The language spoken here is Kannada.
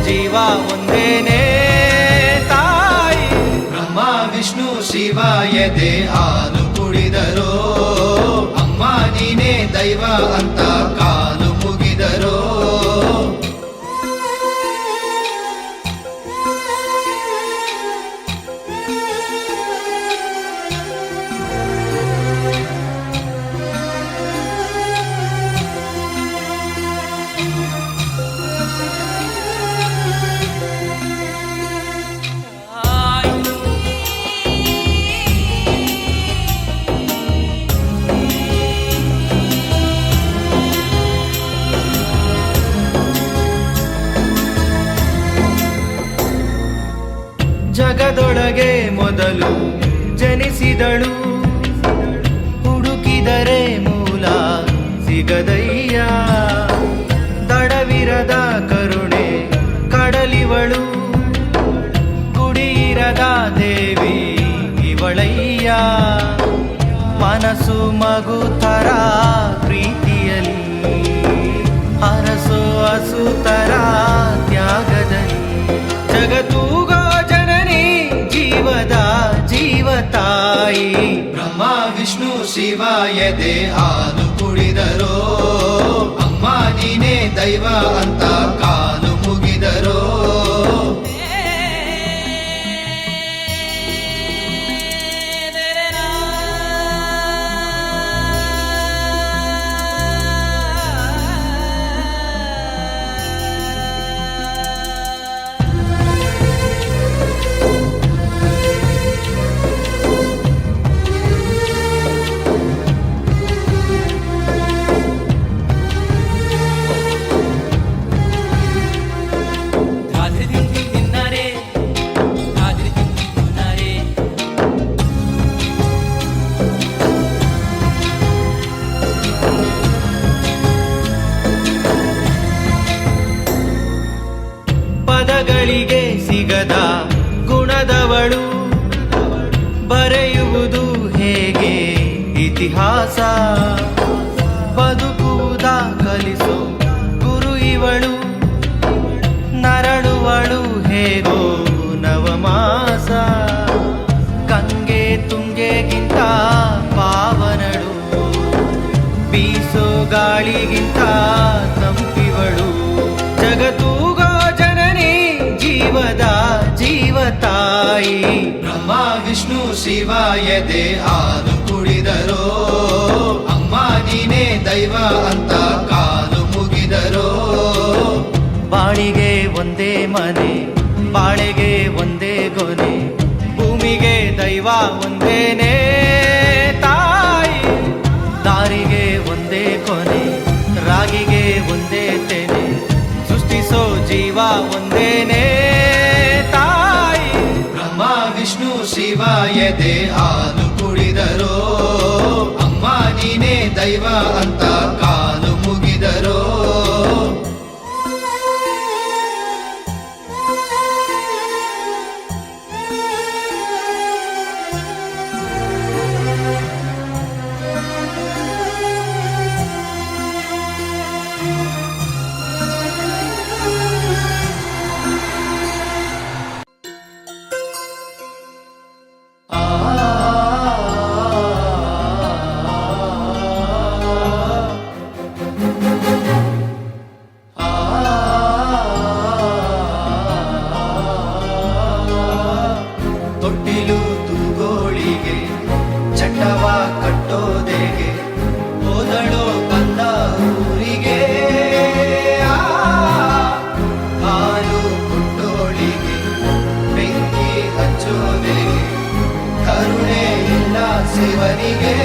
ಜೀವ ಒಂದೇನೇ ತಾಯಿ. ಬ್ರಹ್ಮ ವಿಷ್ಣು ಶಿವ ಎದೆ ಹಾಲು ಕುಡಿದರೋ, ಅಮ್ಮ ನೀನೇ ದೈವ ಅಂತ ಕಾಲು ಮುಗಿದರೋ. ಜಗದೊಳಗೆ ಮೊದಲು ಜನಿಸಿದಳು, ಹುಡುಕಿದರೆ ಮೂಲ ಸಿಗದಯ್ಯ. ತಡವಿರದ ಕರುಣೆ ಕಡಲಿವಳು, ಗುಡಿಯಿರದ ದೇವಿ ಇವಳಯ್ಯ. ಮನಸ್ಸು ಮಗು ತರ ಪ್ರೀತಿಯಲ್ಲಿ, ಹರಸು ಹಸುತರ ತ್ಯಾಗದಲ್ಲಿ. ಜಗತ್ತೂಗೋ ಜನನಿ ಜೀವದ ಜೀವತಾಯಿ. ಬ್ರಹ್ಮ ವಿಷ್ಣು ಶಿವ ಎದೆ ಹಾಲು ಕುಡಿದರೋ, ಅಮ್ಮ ನೀನೇ ದೈವ ಅಂತ ಕಾಲು ಮುಗಿದರೋ. ಪದಗಳಿಗೆ ಸಿಗದ ಗುಣದವಳು, ಬರೆಯುವುದು ಹೇಗೆ ಇತಿಹಾಸ. ಬದುಕುವುದ ಕಲಿಸೋ ಗುರು ಇವಳು, ನರಳುವಳು ಹೇಗೋ ನವಮಾಸ. ಗಂಗೆ ತುಂಗೆಗಿಂತ ಪಾವನಳು, ಬೀಸೋ ಗಾಳಿಗಿಂತ ತಂಪಿವಳು. ಜಗತ್ತೂಗೋ ಜನನಿ ಜೀವದ ಜೀವತಾಯಿ. ಬ್ರಹ್ಮ ವಿಷ್ಣು ಶಿವ ಎದೆ ಹಾಲು ಕುಡಿದರೋ, ಅಮ್ಮ ನೀನೇ ದೈವ ಅಂತ ಕಾಲು ಮುಗಿದರೋ. ಬಾಳಿಗೆ ಒಂದೇ ಮನೆ, ಬಾಳೆಗೆ ಒಂದೇ ಗೊನೆ, ಭೂಮಿಗೆ ದೈವ ಒಂದೇನೇ ತಾಯಿ. ದಾರಿಗೆ ಒಂದೇ ಕೊನೆ, ರಾಗಿಗೆ ಒಂದೇ ತೆನೆ, ಸೃಷ್ಟಿಸೋ ಜೀವ ಒಂದೇನೇ ತಾಯಿ. ಬ್ರಹ್ಮ ವಿಷ್ಣು ಶಿವ ಎದೆ ಹಾಲು ಕುಡಿದರೋ, ಅಮ್ಮ ನೀನೇ ದೈವ ಅಂತ ಕಾಲು ಮುಗಿದರೋ. ತೊಟ್ಟಿಲು ತೂಗೋಳಿಗೆ ಚಟ್ಟವ ಕಟ್ಟೋದೆಗೆ, ಹೋದಳೋ ಬಂದ ಊರಿಗೆ. ಹಾಲು ಕೊಟ್ಟೋಳಿಗೆ ಬೆಂಕಿ ಹಚ್ಚೋದೆಗೆ, ಕರುಣೆ ಇಲ್ಲ ಶಿವನಿಗೆ.